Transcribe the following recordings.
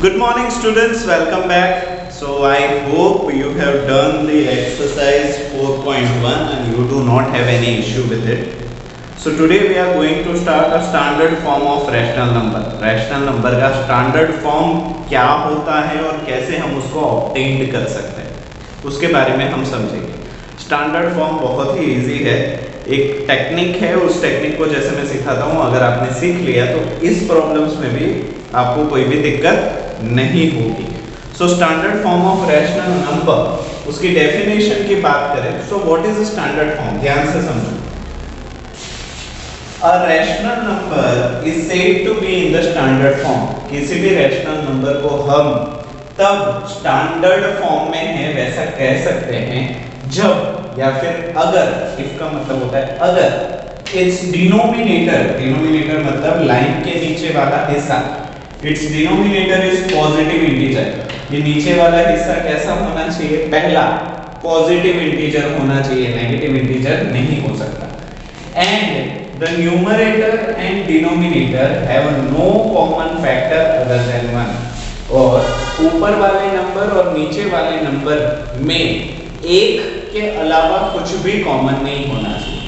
Good morning students, welcome back. So I hope you have done the exercise 4.1 and you do not have any issue with it. So today we are going to start a standard form of rational number. Rational number का standard form क्या होता है और कैसे हम उसको obtain कर सकते हैं उसके बारे में हम समझेंगे. स्टैंडर्ड फॉर्म बहुत ही इजी है, एक टेक्निक है, उस टेक्निक को जैसे मैं सिखाता हूँ अगर आपने सीख लिया तो इस प्रॉब्लम्स में भी आपको कोई भी दिक्कत नहीं होगी. So standard form of rational number, उसकी डेफिनेशन की बात करें so what is a standard form, ध्यान से समझो. A rational number is said to be in the standard form. किसी भी रैशनल नंबर को हम तब स्टैंडर्ड फॉर्म में है वैसा कह सकते हैं जब या फिर अगर, इफ का मतलब होता है अगर इट्स डिनोमिनेटर, डिनोमिनेटर मतलब लाइन के नीचे वाला हिस्सा, it's denominator is positive integer. ये नीचे वाला हिस्सा कैसा होना चाहिए, पहला पॉजिटिव इंटीजर होना चाहिए, नेगेटिव इंटीजर नहीं हो सकता. And the numerator and denominator have no common factor other than 1. और ऊपर वाले नंबर और नीचे वाले नंबर में एक के अलावा कुछ भी कॉमन नहीं होना चाहिए.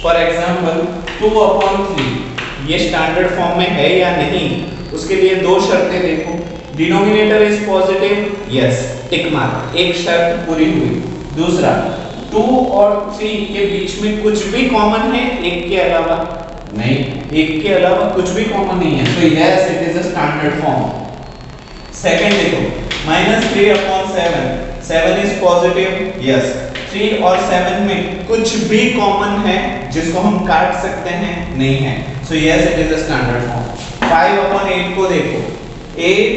फॉर एग्जांपल 2/3 ये स्टैंडर्ड फॉर्म में है या नहीं, उसके लिए दो शर्तें देखो. Denominator is positive, yes, tick mark, एक शर्त पूरी हुई. दूसरा 2 और 3 के बीच में कुछ भी कॉमन है एक के अलावा नहीं, एक के अलावा कुछ भी कॉमन नहीं है, तो yes it is a standard form. Second देखो -3/7, 7 इज पॉजिटिव, यस, 3 और 7 में कुछ भी कॉमन है जिसको हम काट सकते हैं, नहीं है, so yes it is a standard form. 5/8 को देखो, 8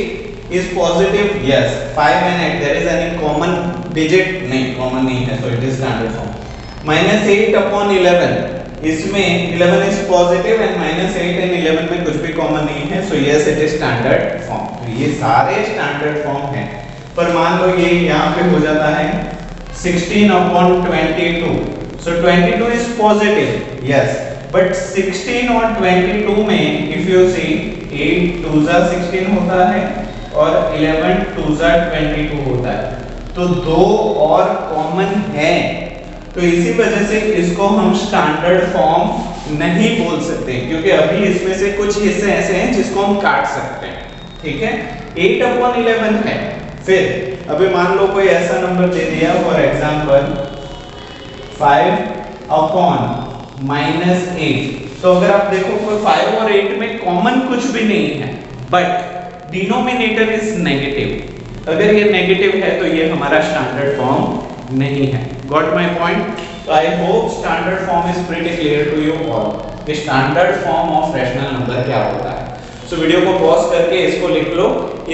is positive, yes, 5 and 8 there is any common digit, नहीं, common नहीं है, so it is standard form. -8/11 इसमें 11 is positive and -8 and 11 में कुछ भी common नहीं है, so yes it is standard form. ये सारे standard form हैं. पर मान लो ये यहाँ पे हो जाता है 16/22, so 22 is positive, yes, but 16 और 22 में if you see 8 2 16 होता है और 11 2 22 होता है, तो दो और कॉमन है, तो इसी वजह से इसको हम स्टैंडर्ड फॉर्म नहीं बोल सकते क्योंकि अभी इसमें से कुछ हिस्से ऐसे हैं जिसको हम काट सकते हैं. ठीक है, 8/11 है. फिर अभी मान लो कोई ऐसा नंबर दे दिया, फॉर एग्जांपल 5/-8, तो अगर आप देखो कोई 5 और 8 में कॉमन कुछ भी नहीं है, बट डिनोमिनेटर इज नेगेटिव. अगर ये नेगेटिव है तो ये हमारा स्टैंडर्ड फॉर्म नहीं है. Got my point? I hope standard form is pretty clear to you all. कि standard form of rational number क्या होता है. सो वीडियो को पॉज करके इसको लिख लो,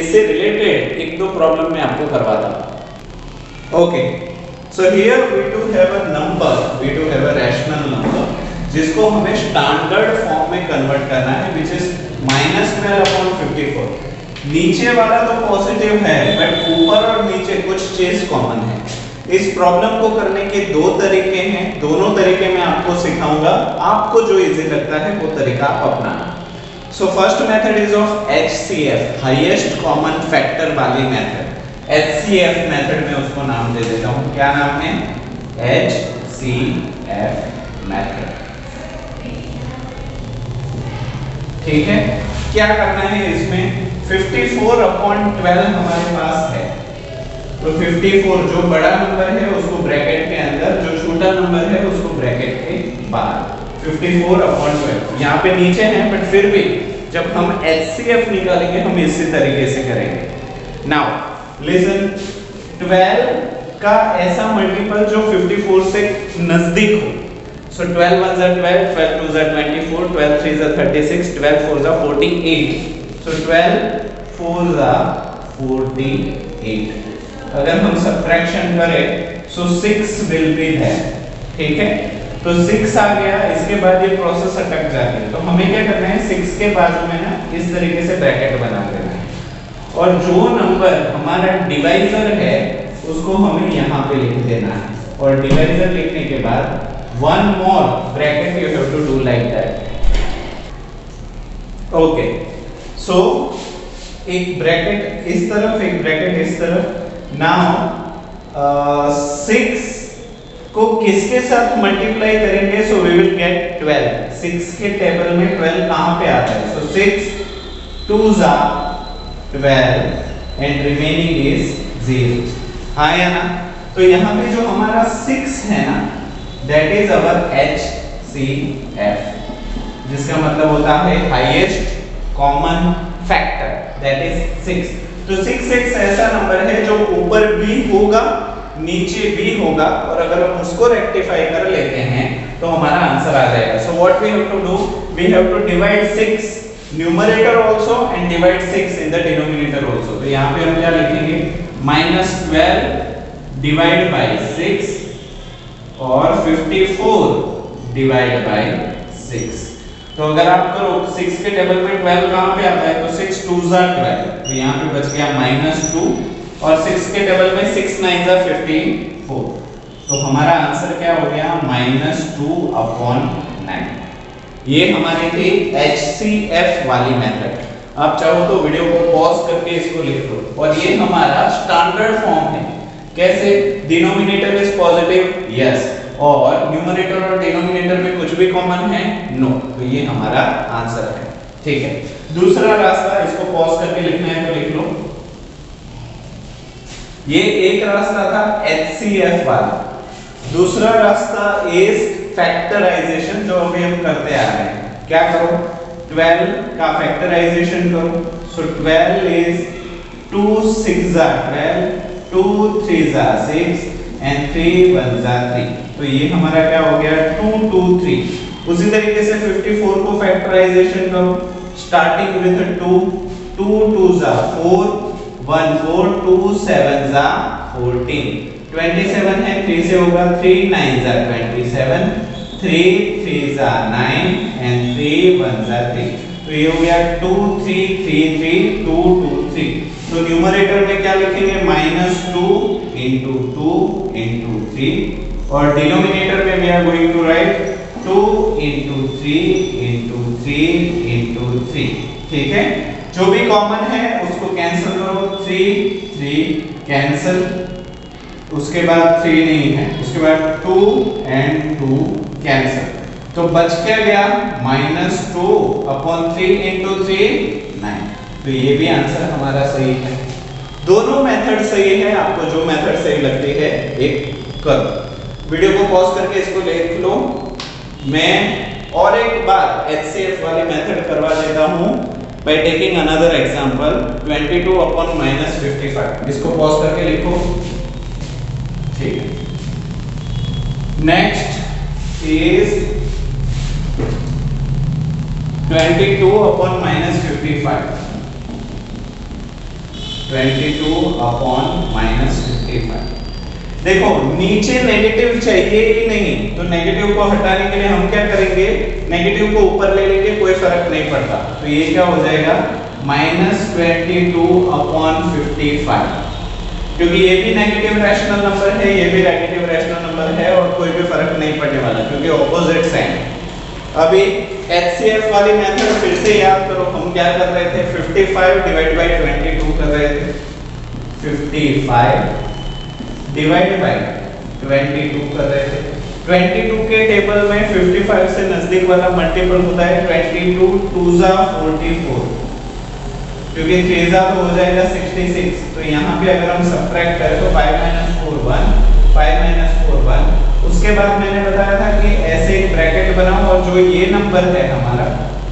इससे रिलेटेड एक दो प्रॉब्लम मैं आपको करवाता हूं. Okay, so here we do have a number, we do have a rational number जिसको हमें स्टैंडर्ड फॉर्म में कन्वर्ट करना है, व्हिच इज -12/54. नीचे वाला तो पॉजिटिव है बट ऊपर और नीचे कुछ चीज कॉमन है. इस प्रॉब्लम को करने के दो तरीके हैं, दोनों तरीके मैं आपको सिखाऊंगा, आपको जो इजी लगता है वो तरीका आप अपनाना. So first method is of HCF, highest common factor वाली मेथड. HCF मेथड में उसको नाम दे देता हूं, क्या नाम है, HCF मेथड. ठीक है, क्या करना है इसमें, 54/12 हमारे पास है, तो 54 जो बड़ा नंबर है उसको ब्रैकेट के अंदर, जो छोटा नंबर है उसको ब्रैकेट के बाहर. 54/12 यहाँ पे नीचे है, बट फिर भी जब हम HCF निकालेंगे हम इसी तरीके से करेंगे. नाउ लिसन, 12 का ऐसा मल्टीपल जो 54 से नजदीक हो. So 12 1s are 12, 12 2s are 24, 12 3s are 36, 12 4s are 48. So 12 4s are 48. अगर हम सब्ट्रैक्शन करें so 6 will be there. ठीक है, तो 6 आ गया, इसके बाद ये प्रोसेस अटक जाती है, तो हमें क्या करना है, 6 के बाजू में ना इस तरीके से ब्रैकेट बना देना है, और जो नंबर हमारा डिवाइजर है उसको हमें यहाँ पे लिख देना है, और डिवाइजर लिखने के बाद one more bracket you have to do like that. Okay, so एक ब्रैकेट इस तरफ, एक ब्रैकेट इस तरफ। नाउ 6 को किसके साथ मल्टीप्लाई करेंगे? So we will get 12। 6 के टेबल में 12 कहां पे आता है? सो 6 2s are 12 and remaining is 0। हाँ या ना? तो यहाँ पे जो हमारा 6 है ना, दैट इज अवर HCF, जिसका मतलब होता है highest common factor, that is 6। तो 6 एक ऐसा नंबर है जो ऊपर भी होगा नीचे भी होगा, और अगर हम उसको रेक्टिफाई कर लेते हैं तो हमारा आंसर आ जाएगा। So what we have to do, we have to divide 6 numerator also and divide 6 in the denominator also. तो यहाँ पे हम क्या लिखेंगे? -12 डिवाइड बाय 6 और 54 डिवाइड बाय 6। तो अगर आप करो 6 के टेबल में 12 कहां पे आता है? तो 6 2s are 12, तो यहाँ पे बच गया -2, और 6 के टेबल में 6 9s are 54। तो हमारा आंसर क्या हो गया? -2/9। ये हमारी थी HCF वाली मेथड। आप चाहो तो वीडियो को पॉज करके इसको लिख लो। और ये हमारा स्टैंडर्ड फॉर्म है। कैसे? डिनोमिनेटर इज पॉजिटिव, यस, और न्यूमरेटर और डिनोमिनेटर में कुछ भी कॉमन है, नो। तो ये हमारा आंसर है। ठीक है, दूसरा रास्ता, इसको पॉज करके लिखना है तो लिख लो। ये एक रास्ता था HCF वाला। दूसरा रास्ता इज फैक्टराइजेशन, जो अभी हम करते आ रहे हैं। क्या करो? 12 का फैक्टराइजेशन करो। सो 12 is 2 6s are 12, 2 3s are 6 and 3 1s are 3। तो ये हमारा क्या हो गया? 2 2 3। उसी तरीके से 54 को फैक्टराइजेशन करो, starting with 2, 2 2s are 4, 1 4, 2 7s are 14। 27 है, 3 से होगा, 3 9s are 27, 3 3s are 9 and 3 1s are 3। तो ये हो गया 2 3 3 3 2 2 3। तो न्यूमरेटर में क्या लिखेंगे? -2 into 2 into 3, और डिनोमिनेटर में we are going to write 2 into 3 into 3 into 3। ठीक है, जो भी कॉमन है उसको कैंसिल करो। 3 3 कैंसिल, उसके बाद 3 नहीं है, उसके बाद 2 and 2 कैंसिल। तो बच क्या गया? -2/3 into 3 9। तो ये भी आंसर हमारा सही है। दोनों मेथड सही है, आपको जो मेथड सही लगती है एक करो। वीडियो को पॉज करके इसको लिख लो। मैं और एक बार HCF वाली मेथड करवा देता हूं by taking another example, 22/-55। इसको पॉज करके लिखो। ठीक है, नेक्स्ट इज 22/-55। 22/-55। देखो, नीचे नेगेटिव चाहिए ही नहीं, तो नेगेटिव को हटाने के लिए हम क्या करेंगे? नेगेटिव को ऊपर ले लेंगे, कोई फर्क नहीं पड़ता। तो ये क्या हो जाएगा? -22/55, क्योंकि ये भी नेगेटिव रैशनल नंबर है, ये भी नेगेटिव रैशनल नंबर है, और कोई भी फर्क नहीं पड़ने वाला, क्योंकि ऑपोजिट साइन। अभी HCF वाली मेथड फिर से याद करो, हम क्या कर रहे थे? 55 डिवाइड बाय 22 कर रहे थे। 55 डिवाइड बाय 22 कर रहे थे। 22 के टेबल में 55 से नजदीक वाला मल्टीपल होता है 22 2s are 44, क्योंकि 3s are तो हो जाएगा 66। तो यहाँ पे अगर हम सब्ट्रैक्ट करें तो 5 - 4 1, 5 - 4 1। उसके बाद मैंने बताया था कि ऐसे एक ब्रैकेट बनाओ, और जो ये नंबर है हमारा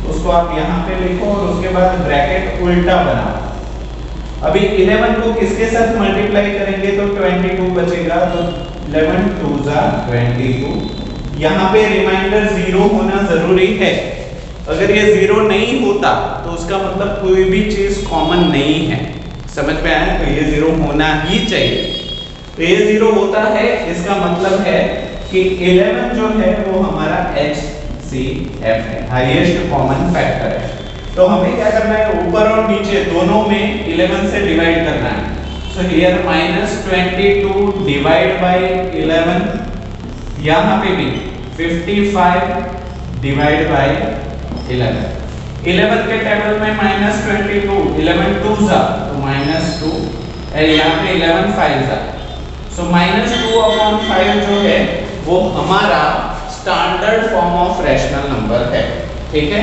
उसको आप यहाँ पे लिखो, और उसके बाद ब्रैकेट उल्टा बनाओ। अभी 11 को किसके साथ मल्टीप्लाई करेंगे? तो 22 बचेगा, तो 11 2s are 22। यहाँ पे रिमाइंडर 0 होना जरूरी है। अगर ये 0 नहीं होता तो उसका मतलब कोई भी चीज कॉमन नहीं है। समझ में आया? तो ये 0 होना ही चाहिए। तो ये 0 होता है, इसका मतलब है कि 11 जो है वो हमारा HCF है, हाईएस्ट कॉमन फैक्टर है। तो हमें क्या करना है? ऊपर और नीचे दोनों में 11 से डिवाइड करना है। सो हियर -22 डिवाइड बाय 11, यहाँ पे भी 55 डिवाइड बाय 11। 11 के टेबल में -22, 11 टू जा तो -2, यहाँ पे 11 5 जा, सो -2/5 जो है वो हमारा standard form of rational number है। ठीक है,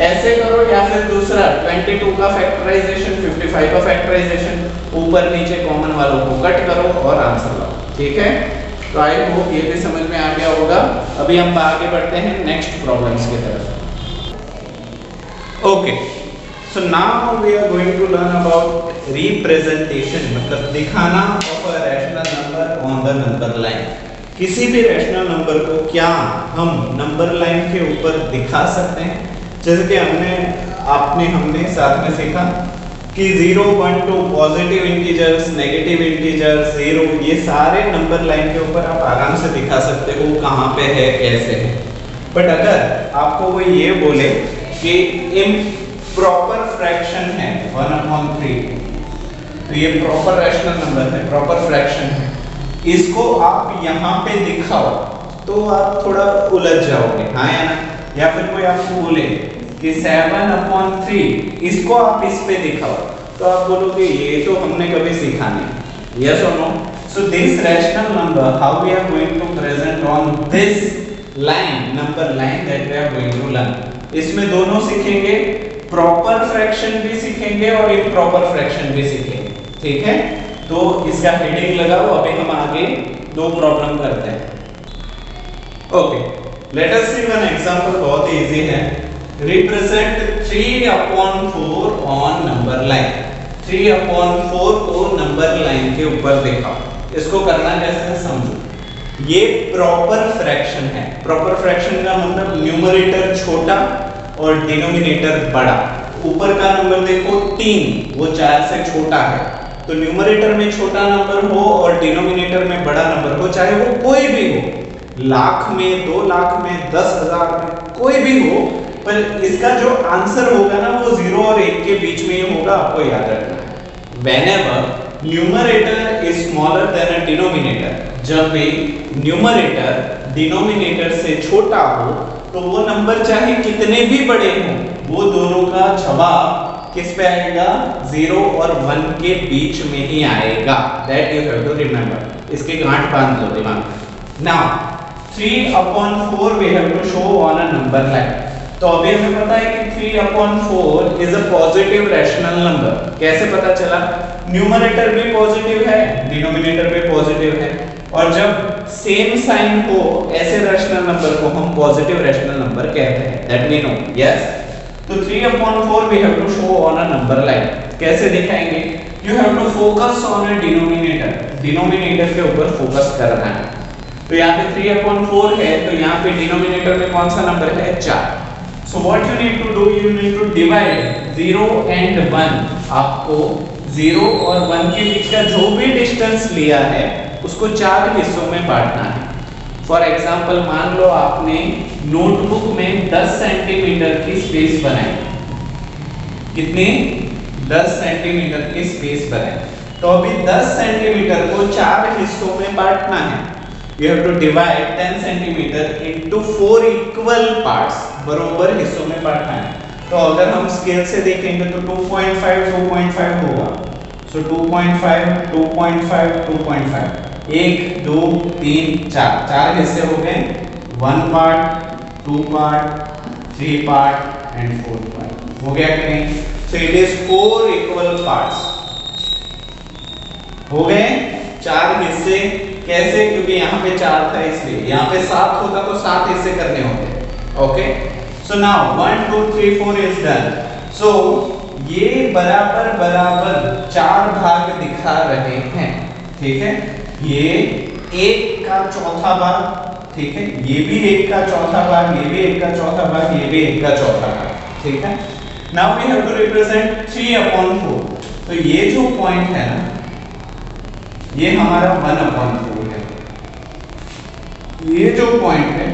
ऐसे करो या फिर दूसरा 22 का फैक्टराइजेशन, 55 का फैक्टराइजेशन, ऊपर नीचे कॉमन वालों को कट करो और आंसर लाओ। ठीक है, तो आई होप ये भी समझ में आ गया होगा। अभी हम आगे बढ़ते हैं नेक्स्ट प्रॉब्लम्स की तरफ। Okay, so now we are going to learn about representation, मतलब दिखाना of a rational number on the number line. किसी भी रैशनल नंबर को क्या हम नंबर लाइन के ऊपर दिखा सकते हैं? जैसे कि हमने साथ में सीखा कि 0 1 2 पॉजिटिव इंटीजर्स, नेगेटिव इंटीजर्स, 0, ये सारे नंबर लाइन के ऊपर आप आराम से दिखा सकते हो कहाँ पे है, कैसे है। बट अगर आपको वो ये बोले कि इम्प्रॉपर फ्रैक्शन है 1/3, तो ये प्रॉपर रैशनल नंबर है, प्रॉपर फ्रैक्शन है, इसको आप यहाँ पे दिखाओ तो आप थोड़ा उलझ जाओगे, हाँ या ना? या फिर कोई आपको बोले कि 7/3, इसको आप इस पे दिखाओ, तो आप बोलोगे ये तो हमने कभी सीखा नहीं। यस और no? So this rational number, how we are going to present on this line, number line that we are going to learn. इसमें दोनों सीखेंगे, प्रॉपर फ्रैक्शन भी सीखेंगे और इम्प्रॉपर फ्रैक्शन भी सीखेंगे। ठीक है, तो इसका हेडिंग लगाओ। अभी हम आगे दो प्रॉब्लम करते हैं। ओके, लेट अस सी वन एग्जांपल, बहुत ही इजी है। Represent 3/4 on number line. 3/4 को नंबर लाइन के ऊपर दिखाओ। इसको करना कैसे है समझो। ये प्रॉपर फ्रैक्शन है। प्रॉपर फ्रैक्शन का मतलब न्यूमरेटर छोटा और डिनोमिनेटर बड़ा। ऊपर का नंबर देखो 3, वो 4 से छोटा है, तो न्यूमरेटर में छोटा नंबर हो और डिनोमिनेटर में बड़ा नंबर हो, चाहे वो कोई भी हो, लाख में, 2 लाख में, 10,000 में, कोई भी हो, पर इसका जो आंसर होगा ना वो 0 और 1 के बीच में ही होगा। आपको याद रखना है, whenever numerator is smaller than a denominator, जब भी न्यूमरेटर डिनोमिनेटर से छोटा हो तो वो नंबर चाहे कितने भी बड़े हों, वो दोनों का जवाब किस पे आएगा? 0 और 1 के बीच में ही आएगा। That you have to remember. इसके गांठ बांध लो दिमाग में। Now 3/4 we have to show on a number line. तो अभी हमें पता है कि 3/4 is a positive rational number. कैसे पता चला? न्यूमरेटर भी पॉजिटिव है, डिनोमिनेटर भी पॉजिटिव है, और जब सेम साइन हो ऐसे रैशनल नंबर को हम पॉजिटिव रैशनल नंबर कहते हैं। That we know. Yes. तो 3/4 we have to show on a number line. कैसे दिखाएंगे? You have to focus on a denominator. Denominator के ऊपर फोकस करना है। तो यहाँ पे 3/4 है, तो यहाँ पे डिनोमिनेटर में कौन सा नंबर है? 4। So what you need to do, you need to divide 0 and 1. आपको 0 और 1 के बीच का जो भी डिस्टेंस लिया है उसको 4 हिस्सों में बांटना है। फॉर एग्जाम्पल, मान लो आपने नोटबुक में 10 सेंटीमीटर की स्पेस बनाई। कितनी? 10 सेंटीमीटर की स्पेस बनाई। तो अभी 10 सेंटीमीटर को 4 हिस्सों में बांटना है। You have to divide 10 centimeter into 4 equal parts, बरोबर हिस्सों में बांटना है। तो अगर हम स्केल से देखेंगे तो 2.5 2.5 होगा। So 2.5 2.5 2.5, 1 2 3 4, 4 हिस्से हो गए। 1 part, 2 part, 3 part and 4 part। हो गया कि नहीं? So it is 4 equal parts। हो गए 4 हिस्से। कैसे? क्योंकि यहाँ पे 4 था इसलिए। यहाँ पे 7 होता तो 7 हिस्से करने होते। Okay, so now 1 2 3 4 is done. सो ये बराबर बराबर 4 भाग दिखा रहे हैं। ठीक है, ये 1 का चौथा भाग, ठीक है, ये भी 1 का चौथा भाग, ये भी 1 का चौथा भाग, ये भी 1 का चौथा भाग। ठीक है, now we have to represent 3/4। तो ये जो पॉइंट है ना, ये हमारा 1/4 है। ये जो पॉइंट है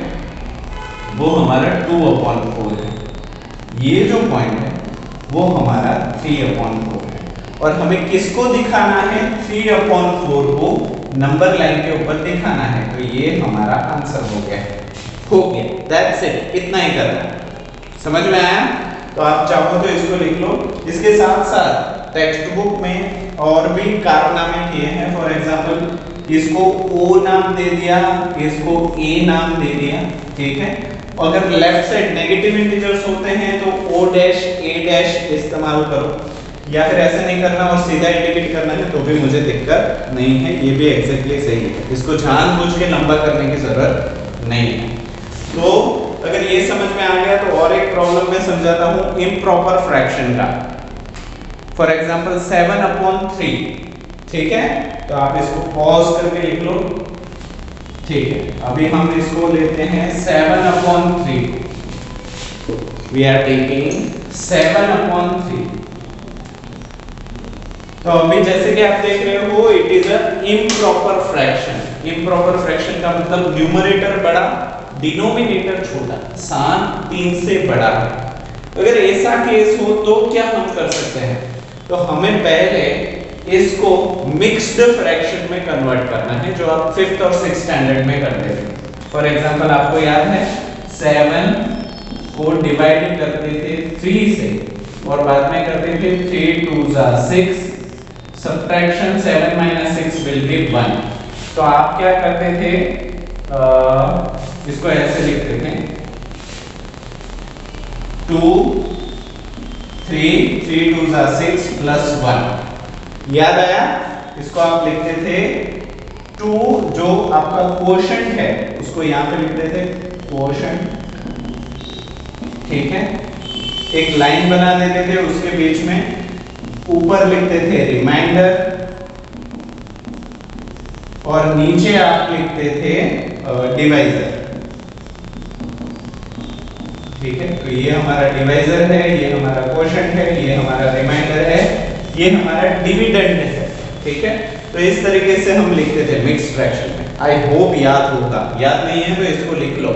वो हमारा 2/4 है। ये जो पॉइंट है वो हमारा 3/4 है। और हमें किसको दिखाना है? 3/4 को नंबर लाइन के ऊपर दिखाना है। तो ये हमारा आंसर हो गया। दैट्स इट, इतना ही करना है। समझ में आया? तो आप चाहो तो इसको लिख लो। इसके साथ साथ टेक्स्ट बुक में और भी कारनामे किए हैं। फॉर एग्जांपल इसको ओ नाम दे दिया, इसको ए नाम दे दिया, ठीक है। अगर लेफ्ट साइड नेगेटिव इंटीजर्स होते हैं तो ओ डैश ए डैश इस्तेमाल करो, या फिर ऐसे नहीं करना और सीधा इंडिकेट करना है तो भी मुझे दिक्कत नहीं है, ये भी एग्जैक्टली सही है। इसको जानबूझ के लंबा करने की जरूरत नहीं है। तो अगर ये समझ में आ गया तो और एक प्रॉब्लम मैं समझाता हूं इम्प्रॉपर फ्रैक्शन का। फॉर एग्जांपल 7/3, ठीक है। तो आप इसको पॉज करके लिख लो, ठीक है। अभी हम इसको लेते हैं 7/3, वी आर टेकिंग 7/3। तो अभी जैसे कि आप देख रहे हो it is a improper fraction. Improper fraction का मतलब न्यूमरेटर बड़ा, डिनोमिनेटर छोटा, सान 3 से बड़ा है। अगर ऐसा केस हो तो क्या हम कर सकते हैं, तो हमें पहले इसको मिक्स्ड फ्रैक्शन में कन्वर्ट करना है, जो आप 5th और 6th स्टैंडर्ड में करते थे। फॉर एग्जांपल आपको याद है 7 को डिवाइड करते थे 3 से और बाद में करते थे 3 2 6, सब्ट्रैक्शन 7 - 6 विल बी 1। तो आप क्या करते थे, इसको ऐसे लिखते थे 2 3 3 2 6 प्लस 1। याद आया? इसको आप लिखते थे 2, जो आपका क्वोशंट है उसको यहां पे लिखते थे क्वोशंट, ठीक है। एक लाइन बना देते थे, उसके बीच में ऊपर लिखते थे रिमाइंडर और नीचे आप लिखते थे डिवाइजर, ठीक है। तो ये हमारा डिवाइजर है, ये हमारा क्वोशंट है, ये हमारा रिमाइंडर है, ये हमारा डिविडेंड है, ठीक है। तो इस तरीके से हम लिखते थे मिक्स्ड फ्रैक्शन में। आई होप याद होगा, याद नहीं है तो इसको लिख लो,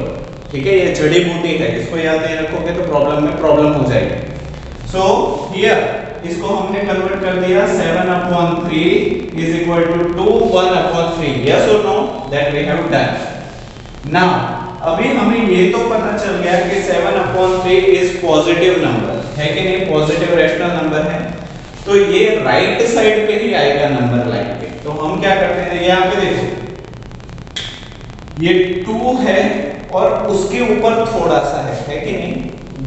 ठीक है। ये जड़ी बूटी है, इसको याद नहीं रखोगे तो प्रॉब्लम में प्रॉब्लम हो जाएगी। सो हियर इसको हमने कन्वर्ट कर दिया 7/3 is equal to 1/3, yes or no, that we have done। now अभी हमें ये तो पता चल गया कि 7/3 इज पॉजिटिव नंबर है कि नहीं, पॉजिटिव रैशनल नंबर है। तो ये राइट साइड पे ही आएगा नंबर लाइन पे। तो हम क्या करते हैं, यहाँ पे देखो ये 2 है और उसके ऊपर थोड़ा सा है कि नहीं,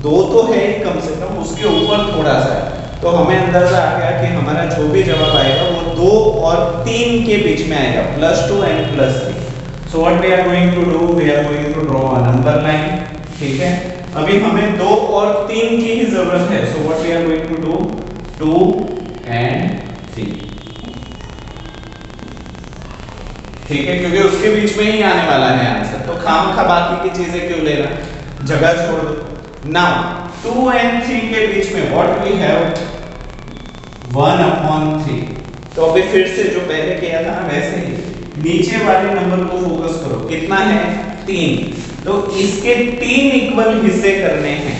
2 तो है कम से कम, उसके ऊपर थोड़ा सा है। तो हमें अंदाजा आ गया कि हमारा जो भी जवाब आएगा वो 2 और 3 के बीच में आएगा, +2 and +3। So what we are going to do, we are going to draw a number line, ठीक है। अभी हमें 2 और 3 की ही जरूरत है। So what we are going to do, 2 and 3, ठीक है, क्योंकि उसके बीच में ही आने वाला है आंसर। तो खामखा बाकी की चीजें क्यों लेना, जगह छोड़ दो। Now 2 and 3 के बीच में what we have 1/3। तो अभी फिर से जो पहले किया था ना वैसे ही नीचे वाले नंबर को फोकस करो, कितना है 3। तो इसके 3 इक्वल हिस्से करने हैं,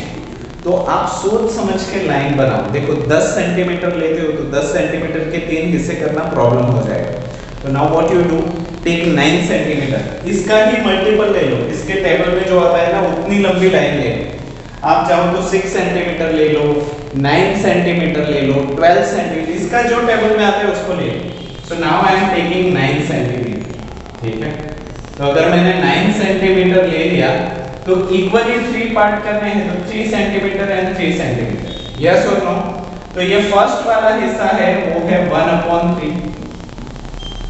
तो आप सोच समझ के लाइन बनाओ। देखो 10 सेंटीमीटर लेते हो तो 10 सेंटीमीटर के 3 हिस्से करना प्रॉब्लम हो जाएगा। तो now what you do, take 9 centimetre, इसका ही मल्टीपल ले लो, इसके टेबल में जो आता है ना उतनी लंबी लाइन ले लो। आप चाहो तो 6 सेंटीमीटर ले लो, 9 सेंटीमीटर ले लो, 12 सेंटीमीटर, इसका जो टेबल में आता है उसको ले लो। So now I am taking 9 centimetre, ठीक है। तो अगर मैंने 9 सेंटीमीटर ले लिया तो इक्वली 3 पार्ट करने हैं, तो 3 सेंटीमीटर एंड 3 सेंटीमीटर, यस और नो। तो ये फर्स्ट वाला हिस्सा है वो है 1/3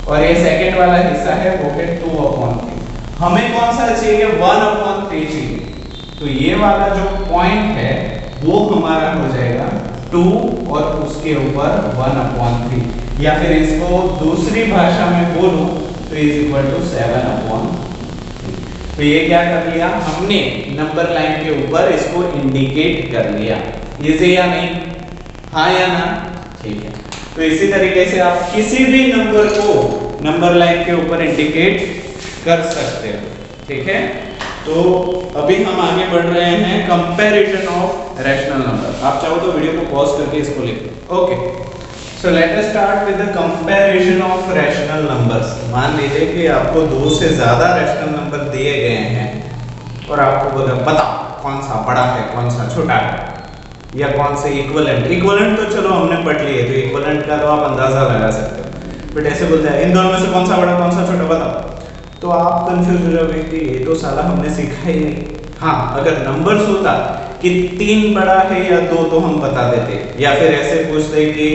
और ये सेकंड वाला हिस्सा है वो है 2/3। हमें कौन सा चाहिए, 1/3 चाहिए। तो ये वाला जो पॉइंट है वो हमारा हो जाएगा 2 और उसके ऊपर 1/3, या फिर इसको दूसरी भाषा में बोलूं तो इज इक्वल टू 7/3। तो ये क्या कर लिया हमने, नंबर लाइन के ऊपर इसको इंडिकेट कर लिया। इजी या नहीं, हाँ या ना, ठीक है। तो इसी तरीके से आप किसी भी नंबर को नंबर लाइन के ऊपर इंडिकेट कर सकते हो, ठीक है। तो अभी हम आगे बढ़ रहे हैं कंपैरिजन ऑफ रैशनल नंबर। आप चाहो तो वीडियो को पॉज करके इसको लिख लो, okay. So let us start with the comparison of rational numbers. मान लीजिए कि आपको 2 से ज्यादा रैशनल नंबर दिए गए हैं और आपको बताओ कौन सा बड़ा है कौन सा छोटा है। या कौन से इक्विवेलेंट। इक्विवेलेंट तो चलो हमने पढ़ लिए, तो इक्विवेलेंट का तो आप अंदाजा लगा सकते हो, बट ऐसे बोलते हैं इन दोनों में से कौन सा बड़ा कौन सा छोटा बताओ, तो आप कंफ्यूज हो जाओगे कि ये तो साला हमने सीखा ही नहीं। हाँ, अगर नंबर्स होता कि 3 बड़ा है या 2 तो हम बता देते, या फिर ऐसे पूछते कि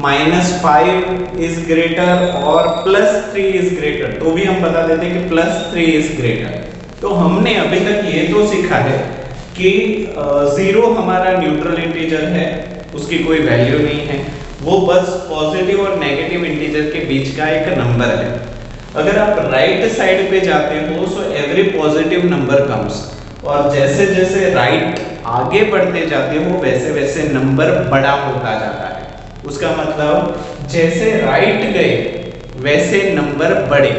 -5 इज ग्रेटर और +3 इज ग्रेटर, तो भी हम बता देते कि +3 इज ग्रेटर। तो हमने अभी तक ये तो सीखा है कि 0 हमारा न्यूट्रल इंटीजर है, उसकी कोई वैल्यू नहीं है, वो बस पॉजिटिव और नेगेटिव इंटीजर के बीच का एक नंबर है। अगर आप राइट साइड पे जाते हो so every positive number comes, और जैसे जैसे राइट आगे बढ़ते जाते हो वैसे वैसे नंबर बड़ा होता जाता है। उसका मतलब जैसे राइट गए वैसे नंबर बड़े,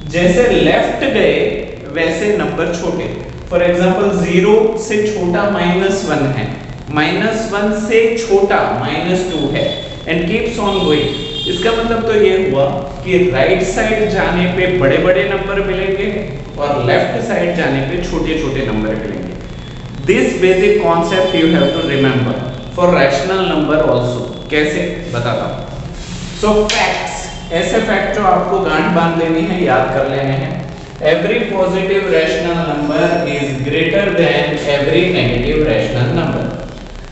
जैसे लेफ्ट गए वैसे नंबर छोटे। फॉर एग्जांपल 0 से छोटा -1 है, -1 से छोटा -2 है, एंड कीप्स ऑन गोइंग। इसका मतलब तो ये हुआ कि राइट साइड जाने पे बड़े बड़े नंबर मिलेंगे और लेफ्ट साइड जाने पे छोटे छोटे नंबर मिलेंगे। This basic concept you have to remember for rational number also. कैसे बताता हूं। सो फैक्ट्स, ऐसे फैक्ट जो आपको गांठ बांध लेनी है, याद कर लेने हैं। Every positive rational number is greater than every negative rational number.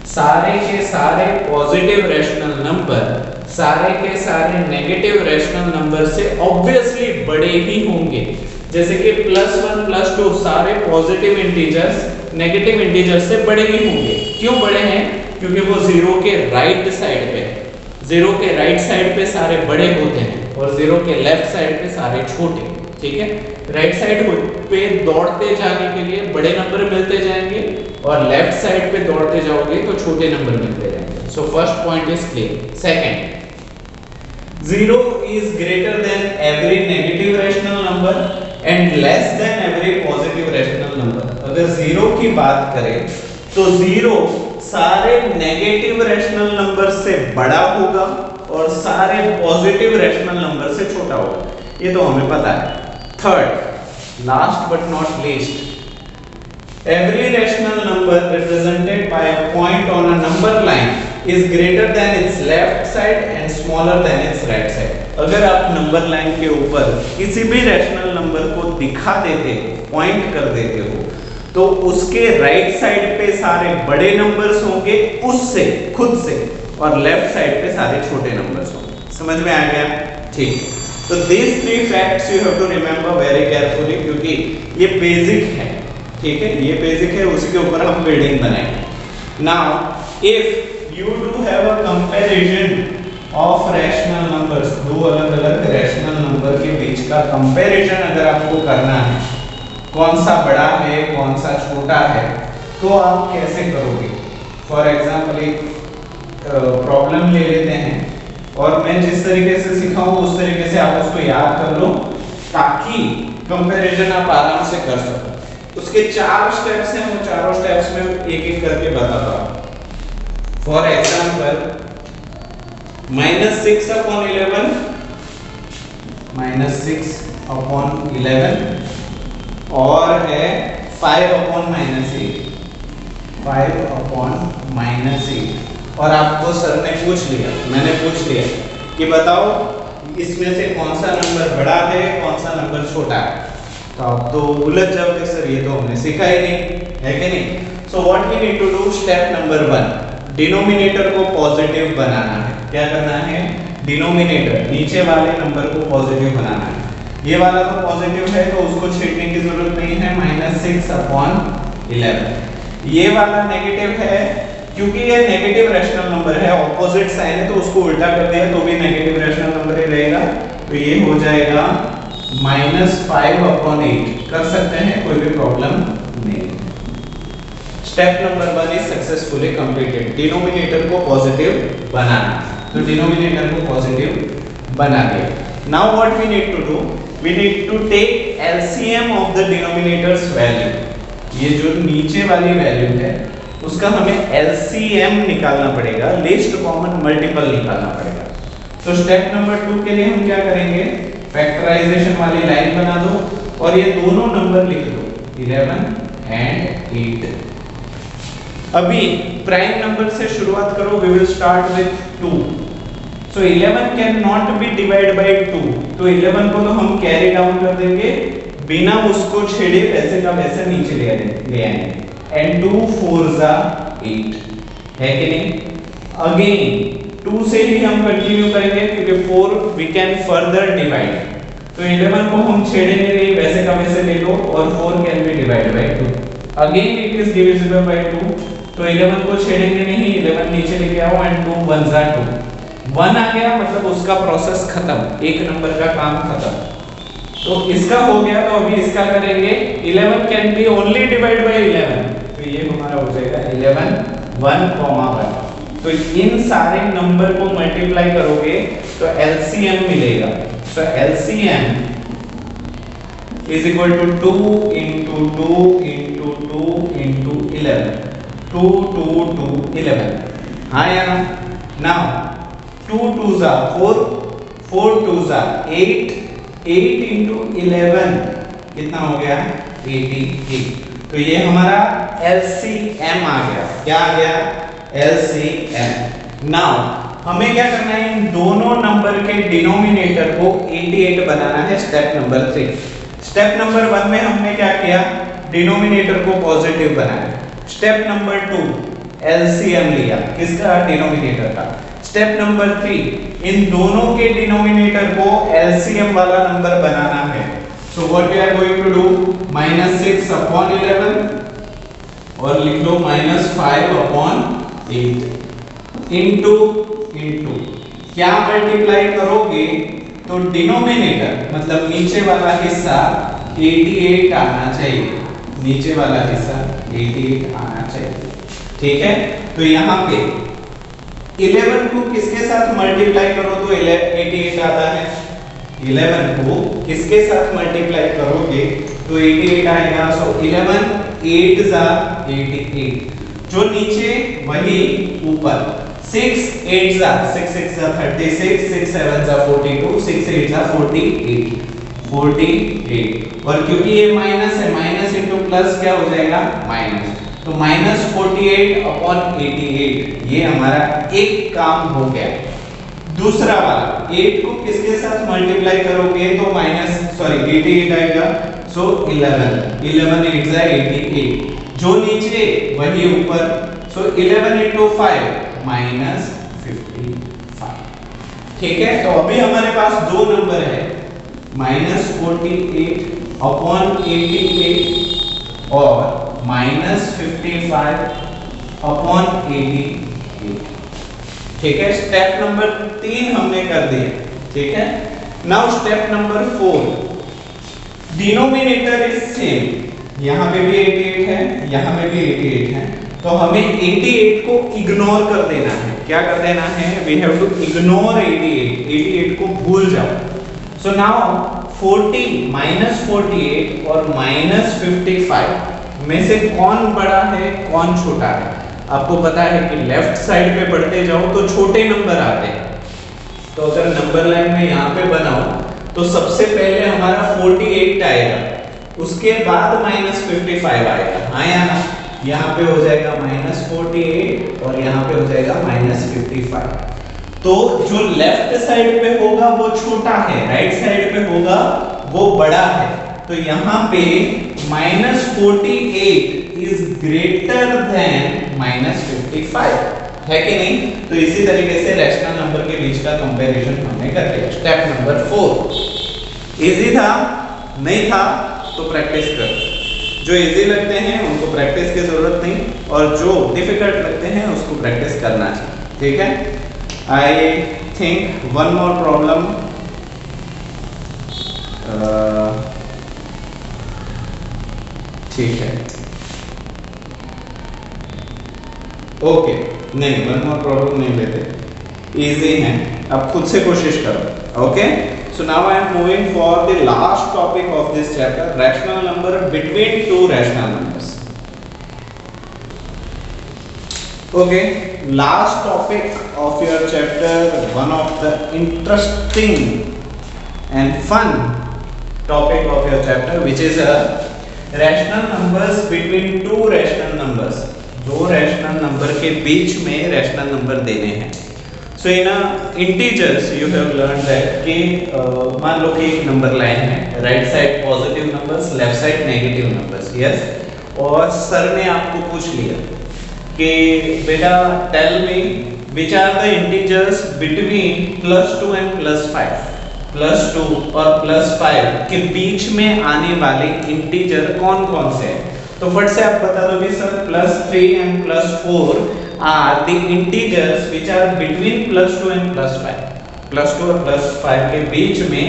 सारे के सारे पॉजिटिव रैशनल नंबर सारे के सारे नेगेटिव रैशनल नंबर से ऑब्वियसली बड़े ही होंगे। जैसे कि +1 +2 सारे पॉजिटिव इंटीजर्स नेगेटिव इंटीजर्स से बड़े ही होंगे। क्यों बड़े हैं? क्योंकि वो 0 के राइट साइड पे, 0 के राइट साइड पे सारे बड़े होते हैं और 0 के लेफ्ट साइड पे सारे छोटे। ठीक है, राइट साइड पे दौड़ते जाने के लिए बड़े नंबर मिलते जाएंगे और लेफ्ट साइड पे दौड़ते जाओगे तो छोटे नंबर मिलते जाएंगे। So first point is clear. Second, 0 is greater than every negative rational number and less than every positive rational number। अगर 0 की बात करें तो 0 सारे नेगेटिव रैशनल नंबर से बड़ा होगा और सारे पॉजिटिव रैशनल नंबर से छोटा होगा, ये तो हमें पता है। Third, last but not least, every rational number represented by a point on a number line is greater than its left side and smaller than its right side। अगर आप नंबर लाइन के ऊपर किसी भी रैशनल नंबर को दिखा देते हो, पॉइंट कर देते हो, तो उसके राइट साइड पे सारे बड़े नंबर्स होंगे उससे खुद से, और लेफ्ट साइड पे सारे छोटे नंबर्स होंगे। समझ में आ गया? ठीक। तो these 3 facts you have to remember very carefully, क्योंकि ये बेसिक है। ठीक है, ये बेसिक है, उसी के ऊपर हम बिल्डिंग बनाएंगे। Now if you do have a comparison of rational numbers, दो अलग-अलग रैशनल नंबर के बीच का कंपैरिजन अगर आपको करना है, कौन सा बड़ा है कौन सा छोटा है, तो आप कैसे करोगे? फॉर एग्जांपल एक प्रॉब्लम ले लेते हैं और मैं जिस तरीके से सिखाऊं उस तरीके से आप उसको याद कर लो ताकि कंपैरिजन आप आराम से कर सको। उसके 4 स्टेप्स हैं, वो चारों स्टेप्स में एक एक करके बताता हूं। फॉर एग्जांपल -6 upon 11 और है 5 upon -8 और आपको सर ने पूछ लिया, मैंने पूछ लिया कि बताओ इसमें से कौन सा नंबर बड़ा है कौन सा नंबर छोटा है, तो आप तो उलझ जाओगे सर ये तो हमने सीखा ही नहीं है कि नहीं। So what we need to do, step number 1, denominator को पॉजिटिव बनाना है। क्या करना है? डिनोमिनेटर नीचे वाले नंबर को पॉजिटिव बनाना है। ये वाला तो पॉजिटिव है तो उसको छेड़ने की जरूरत नहीं है, -6 upon 11। ये वाला नेगेटिव है क्योंकि ये नेगेटिव रैशनल नंबर है, ऑपोजिट साइन है तो उसको उल्टा कर दिया तो भी नेगेटिव रैशनल नंबर ही रहेगा, तो ये हो जाएगा -5 upon 8। कर सकते हैं, कोई भी प्रॉब्लम नहीं। Step number 1 is successfully completed, denominator को पॉजिटिव बनाना। तो डिनोमिनेटर को पॉजिटिव बना दिया। Now what we need to do, we need to take LCM of the denominators value. ये जो नीचे वाली वैल्यू है उसका हमें एलसीएम निकालना पड़ेगा, लीस्ट कॉमन मल्टीपल निकालना पड़ेगा। तो स्टेप नंबर 2 के लिए हम क्या करेंगे, फैक्टराइजेशन वाली लाइन बना दो और ये दोनों नंबर लिख दो 11 and 8। अभी प्राइम नंबर से शुरुआत करो, we will start with 2। So 11 can not be divide by 2, तो 11 को तो हम कैरी डाउन कर देंगे, बिना उसको छेड़े वैसे का वैसे नीचे ले आएंगे। एंड 2 4 8 है कि नहीं। अगेन 2 से ही हम कंटिन्यू करेंगे क्योंकि 4 वी कैन फर्दर डिवाइड, तो 11 को हम छेड़ेंगे नहीं, वैसे का वैसे ले लो, और 4 can be divide by 2। Again it is divisible by 2, तो 11 को छेड़ेंगे नहीं, 11 नीचे लेके आओ एंड 2 1 2, 1 आ गया मतलब उसका प्रोसेस खत्म, एक नंबर का काम खत्म। तो इसका हो गया, तो अभी इसका करेंगे। 11 can be only divide by 11, तो ये हमारा हो जाएगा 11 1 1। तो इन सारे नंबर को मल्टीप्लाई करोगे तो एलसीएम मिलेगा। So LCM is equal to 2 into 2 into 2 into 11, 2 2 2 11। हाँ या ना। Now 2 2s are 4, 4 2s are 8, 8 into 11 कितना हो गया 88। तो ये हमारा एलसीएम आ गया। क्या आ गया एलसीएम। नाउ हमें क्या करना है, इन दोनों नंबर के डिनोमिनेटर को 88 बनाना है, स्टेप नंबर 3। स्टेप नंबर 1 में हमने क्या किया, डिनोमिनेटर को पॉजिटिव बनाया। स्टेप नंबर 2 एलसीएम लिया, किसका डिनोमिनेटर का। स्टेप नंबर 3 इन दोनों के डिनोमिनेटर को एलसीएम वाला नंबर बनाना है। So what we are going to do, -6 upon 11 और लिख लो -5 अपॉन 8 इनटू क्या मल्टीप्लाई करोगे तो डिनोमिनेटर मतलब नीचे वाला हिस्सा 88 आना चाहिए, नीचे वाला हिस्सा 88 आना चाहिए। ठीक है, तो यहाँ पे 11 को किसके साथ मल्टीप्लाई करो तो 88 आता है। 11 को किसके साथ मल्टीप्लाई करोगे तो 88 आएगा। सो 11 8 88, जो नीचे वही ऊपर। 6 8 6 6 36, 6 7 42, 6 8 48। और क्योंकि ये माइनस है, माइनस इंटू प्लस क्या हो जाएगा माइनस, तो -48 अपॉन 88 ये हमारा एक काम हो गया। दूसरा वाला 8 को किसके साथ मल्टीप्लाई करोगे तो 88 आएगा। सो 11 8 88, जो नीचे वही ऊपर। सो 11 into 5 -55। ठीक है, तो अभी हमारे पास दो नंबर है, -48 अपॉन 88 और -55 अपॉन 88। ठीक है, स्टेप नंबर 3 हमने कर दिया। ठीक है, now step number 4, denominator is same, यहां पे भी 88 है, यहां पे भी 88 है, तो हमें 88 को इग्नोर कर देना है। क्या कर देना है, वी हैव टू इग्नोर 88 को भूल जाओ। सो नाउ 40 -48 और -55 में से कौन बड़ा है कौन छोटा है। आपको पता है कि लेफ्ट साइड पे बढ़ते जाओ तो छोटे नंबर आते हैं, तो अगर नंबर लाइन में यहाँ पे बनाओ तो सबसे पहले हमारा 48 आएगा, उसके बाद -55 आएगा। हाँ या ना, यहाँ पे हो जाएगा -48 और यहाँ पे हो जाएगा -55। तो जो लेफ्ट साइड पे होगा वो छोटा है, राइट साइड पे होगा वो बड़ा है। तो यहाँ पे -48 इज ग्रेटर देन -55 है कि नहीं। तो इसी तरीके से रैशनल नंबर के बीच का कंपैरिजन हमने कर लिया। स्टेप नंबर 4 इजी था, नहीं था तो प्रैक्टिस करो। जो इजी लगते हैं उनको प्रैक्टिस की जरूरत नहीं, और जो डिफिकल्ट लगते हैं उसको प्रैक्टिस करना चाहिए। ठीक है, I think one more problem, ठीक है, ओके, नहीं वन मोर प्रॉब्लम नहीं लेते, इजी है, अब खुद से कोशिश करो। Okay, so now I am moving for the last topic of this chapter, rational number between two rational numbers. Okay, last topic of your chapter, one of the interesting and fun topic of your chapter, which is rational numbers between two rational numbers. दो rational number के बीच में rational number देने हैं। So in integers you have learn that कि मान लो कि एक नंबर लाइन है, right side positive numbers, left side negative numbers, yes. और सर ने आपको पूछ लिया कि बेटा tell me which are the integers between +2 and +5। +2 और +5 के बीच में आने वाले इंटीजर कौन कौन से हैं? तो फट से आप बता दोगे sir +3 and +4 are the integers which are between +2 and +5। +2 और +5 के बीच में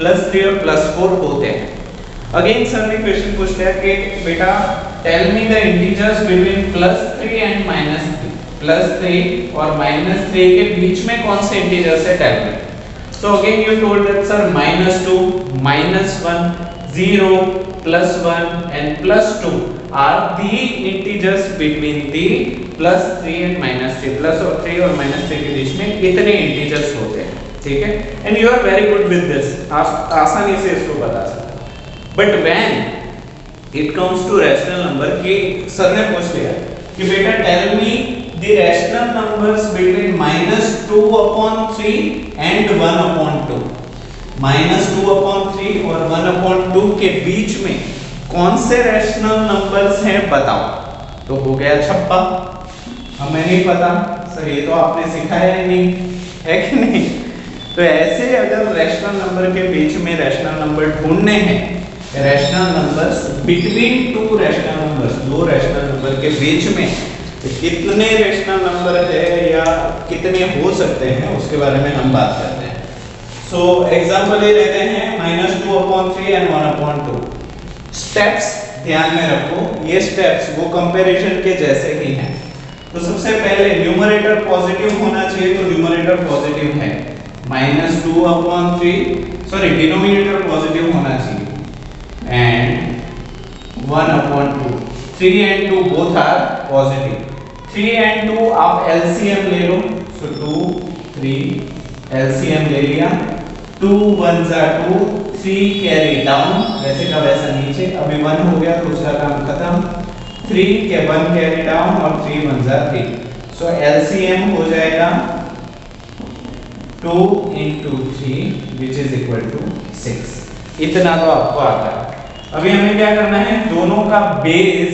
+3 और +4 होते हैं। अगेन सर ने क्वेश्चन पूछ लिया कि बेटा tell me the integers between +3 and -3। +3 और -3 के बीच में कौन से इंटीजर्स है tell me. So again you told that sir -2, -1, 0, +1 and +2 are the integers between the +3 and -3। Plus और 3 और -3 के बीच में इतने इंटीजर्स होते हैं, ठीक है। And you are very good with this, आप आसानी से इसको बता सकते हैं। But when it comes to rational number की सर ने पूछ लिया कि बेटा tell me the rational numbers between -2/3 and 1/2। -2/3 और 1/2 के बीच में कौन से रैशनल नंबर्स हैं बताओ। तो हो गया छप्पा, हमें नहीं पता सर, ये तो आपने सिखाया ही नहीं है कि नहीं। तो ऐसे अगर रैशनल नंबर के बीच में रैशनल नंबर ढूंढने हैं, rational numbers between two rational numbers, दो रैशनल नंबर के बीच में कितने रैशनल नंबर है या कितने हो सकते हैं उसके बारे में हम बात करते हैं। सो एग्जांपल ये लेते हैं -2/3 एंड 1/2। स्टेप्स ध्यान में रखो, ये स्टेप्स वो कंपैरिजन के जैसे ही हैं। तो सबसे पहले न्यूमरेटर पॉजिटिव होना चाहिए, तो न्यूमरेटर पॉजिटिव है। -2/3 सॉरी डिनोमिनेटर पॉजिटिव होना चाहिए and 1/2। 3 and 2 both are positive। 3 and 2 आप LCM ले लो, so 2 3 LCM ले लिया। 2 1 जा 2, 3 कैरी डाउन वैसे का वैसा नीचे, अभी 1 हो गया तो उसका काम खत्म। 3 के 1 कैरी डाउन और 3 1 जा 3, so LCM हो जाएगा 2 into 3 which is equal to 6। इतना तो आपको आता है। अभी हमें क्या करना है, दोनों का बेस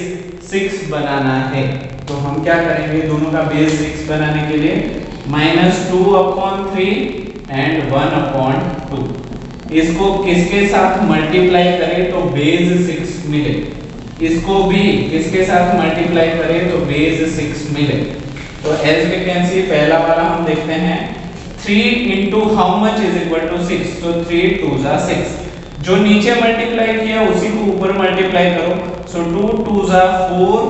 6 बनाना है। तो हम क्या करेंगे, दोनों का बेस 6 बनाने के लिए -2/3 एंड 1/2 इसको किसके साथ मल्टीप्लाई करें तो बेस 6 मिले, इसको भी किसके साथ मल्टीप्लाई करें तो बेस 6 मिले। तो एज वी कैन सी पहला वाला हम देखते हैं 3 into how much is equal to 6, तो 3 2 जा 6। जो नीचे मल्टीप्लाई किया उसी को ऊपर मल्टीप्लाई करो, सो 2 2 जा 4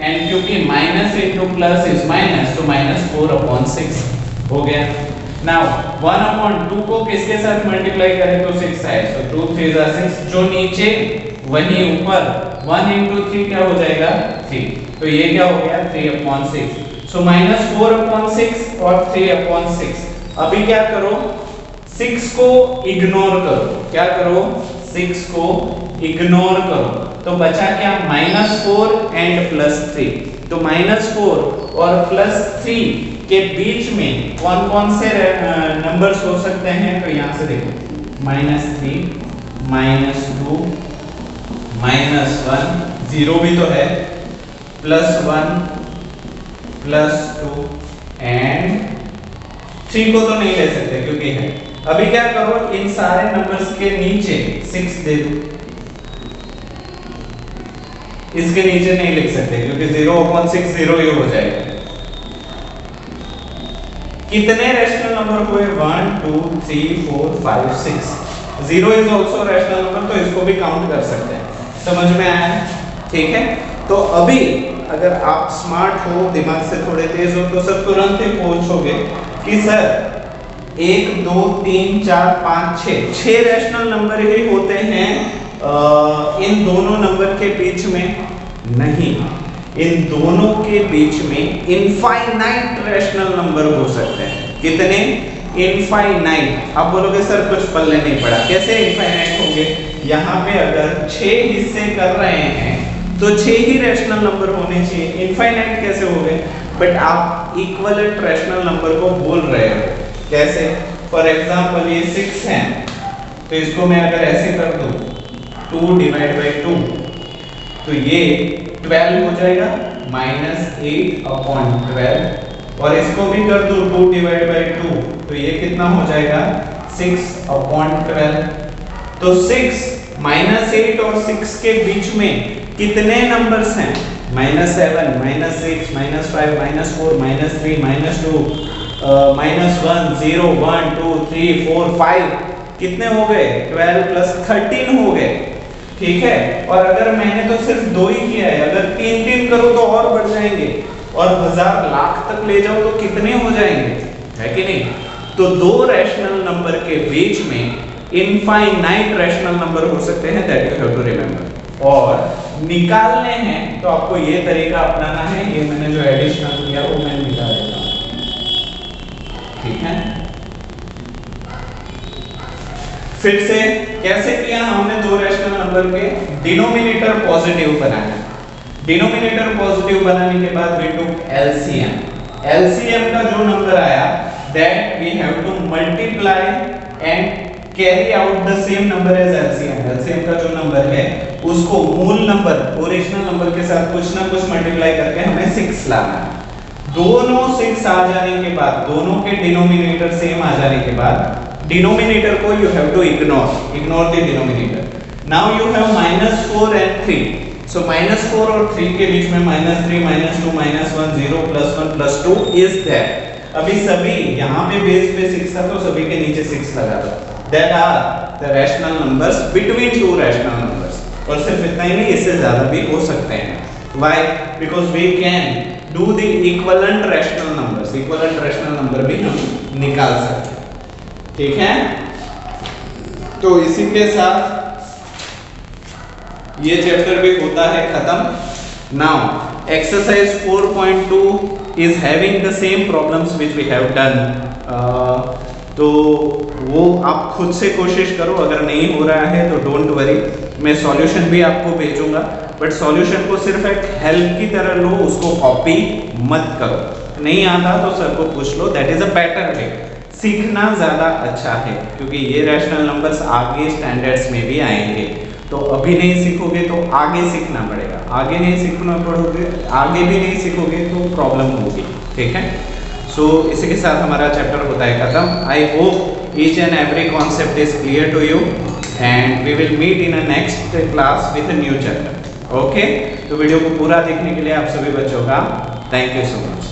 एंड क्योंकि minus into plus is minus तो -4/6 हो गया। नाउ 1/2 को किसके साथ मल्टीप्लाई करें तो 6 आए, सो 2 3 जा 6। जो नीचे वही ऊपर 1 into 3 क्या हो जाएगा 3, तो ये क्या हो गया 3/6। सो -4/6 और 3/6। अभी क्या करो, 6 को इग्नोर करो, क्या करो 6 को इग्नोर करो, तो बचा क्या -4 एंड +3। तो -4 और +3 के बीच में कौन कौन से नंबर्स हो सकते हैं, तो यहां से देखो -3 -2 -1 0 भी तो है, +1 +2 एंड 3 को तो नहीं ले सकते क्योंकि है। अभी क्या करो, इन सारे नंबर्स के नीचे 6 दे दो, इसके नीचे नहीं लिख सकते क्योंकि 0/6 0 ही हो जाएगा। कितने रैशनल नंबर हुए 1 2 3 4 5 6। 0 इज आल्सो रैशनल नंबर, तो इसको भी काउंट कर सकते हैं। समझ में आया, ठीक है। तो अभी अगर आप स्मार्ट हो, दिमाग से थोड़े तेज हो, तो सर तुरंत ही पूछोगे कि सर 1 2 3 4 5 6 रैशनल नंबर ही होते हैं इन दोनों नंबर के बीच में? नहीं, इन दोनों के बीच में इनफाइनाइट रैशनल नंबर हो सकते हैं। कितने? इनफाइनाइट। आप बोलोगे सर कुछ पल्ले नहीं पड़ा, कैसे इनफाइनाइट होंगे? यहाँ पे अगर 6 हिस्से कर रहे हैं तो 6 ही रैशनल नंबर होने चाहिए, इनफाइनाइट कैसे हो गए? बट आप इक्विवेलेंट रैशनल नंबर को बोल रहे हो कैसे? फॉर एग्जांपल ये 6 है, तो इसको मैं अगर ऐसे कर दूं 2 डिवाइड बाय 2, तो ये 12 हो जाएगा -8/12, और इसको भी कर दूं 2 डिवाइड बाय 2, तो ये कितना हो जाएगा 6/12। तो 6 -8 और 6 के बीच में कितने नंबर्स हैं? -7, -6, -5, -4, -3, -2, -1, 0, 1, 2, 3, 4, 5, कितने हो गए? 12 + 13 हो गए, ठीक है। और अगर मैंने तो सिर्फ 2 ही किया है, अगर 3 करो तो और बढ़ जाएंगे, और 1000 लाख तक ले जाओ तो कितने हो जाएंगे, है कि नहीं? तो 2 रैशनल नंबर के बीच में इनफाइनाइट रैशनल नंबर हो सकते हैं, that you have to remember. और निकालने हैं तो आपको ये तरीका अपनाना है, ये मैंने जो एडिशनल किया वो मैं निकाल देता हूं, ठीक है। फिर से कैसे किया हमने? 2 रैशनल नंबर के डिनोमिनेटर पॉजिटिव बनाया। डिनोमिनेटर पॉजिटिव बनाने के बाद वी टुक एलसीएम। एलसीएम का जो नंबर आया that we have to multiply and carry out the same number as LCM. LCM का जो नंबर है उसको मूल नंबर, ओरिजिनल नंबर के साथ कुछ ना कुछ मल्टीप्लाई करके हमें 6 लाना है। दोनों 6 आ जाने के बाद, दोनों के डिनोमिनेटर सेम आ जाने के बाद, डिनोमिनेटर को you have to ignore the denominator. Now you have -4 and 3. So -4 और 3 के बीच में -3, -2, -1, 0, +1, +2 is there. अभी सभी यहाँ पे बेस पे 6 था तो सभी के नीचे 6 लगा दो। That are the rational numbers between two rational numbers. और सिर्फ इतना ही नहीं, इससे ज्यादा भी हो सकते हैं। Why? Because we can do the equivalent rational numbers. Equivalent rational number भी हम निकाल सकते हैं, ठीक है। तो इसी के साथ ये चैप्टर भी होता है खत्म। Now exercise 4.2 is having the same problems which we have done. तो वो आप खुद से कोशिश करो, अगर नहीं हो रहा है तो डोंट वरी, मैं सॉल्यूशन भी आपको भेजूंगा, बट सॉल्यूशन को सिर्फ एक हेल्प की तरह लो, उसको कॉपी मत करो। नहीं आता तो सर को पूछ लो, that is a better way. सीखना ज़्यादा अच्छा है, क्योंकि ये रैशनल नंबर्स आगे स्टैंडर्ड्स में भी आएंगे। तो अभी नहीं सीखोगे तो आगे सीखना पड़ेगा, आगे नहीं सीखना पड़ोगे, आगे भी नहीं सीखोगे तो प्रॉब्लम होगी, ठीक है। सो इसी के साथ हमारा चैप्टर होता है खत्म। I hope each and every concept is clear to you, and we will meet in a next class with a new chapter. Okay, तो वीडियो को पूरा देखने के लिए आप सभी बच्चों का थैंक यू सो मच।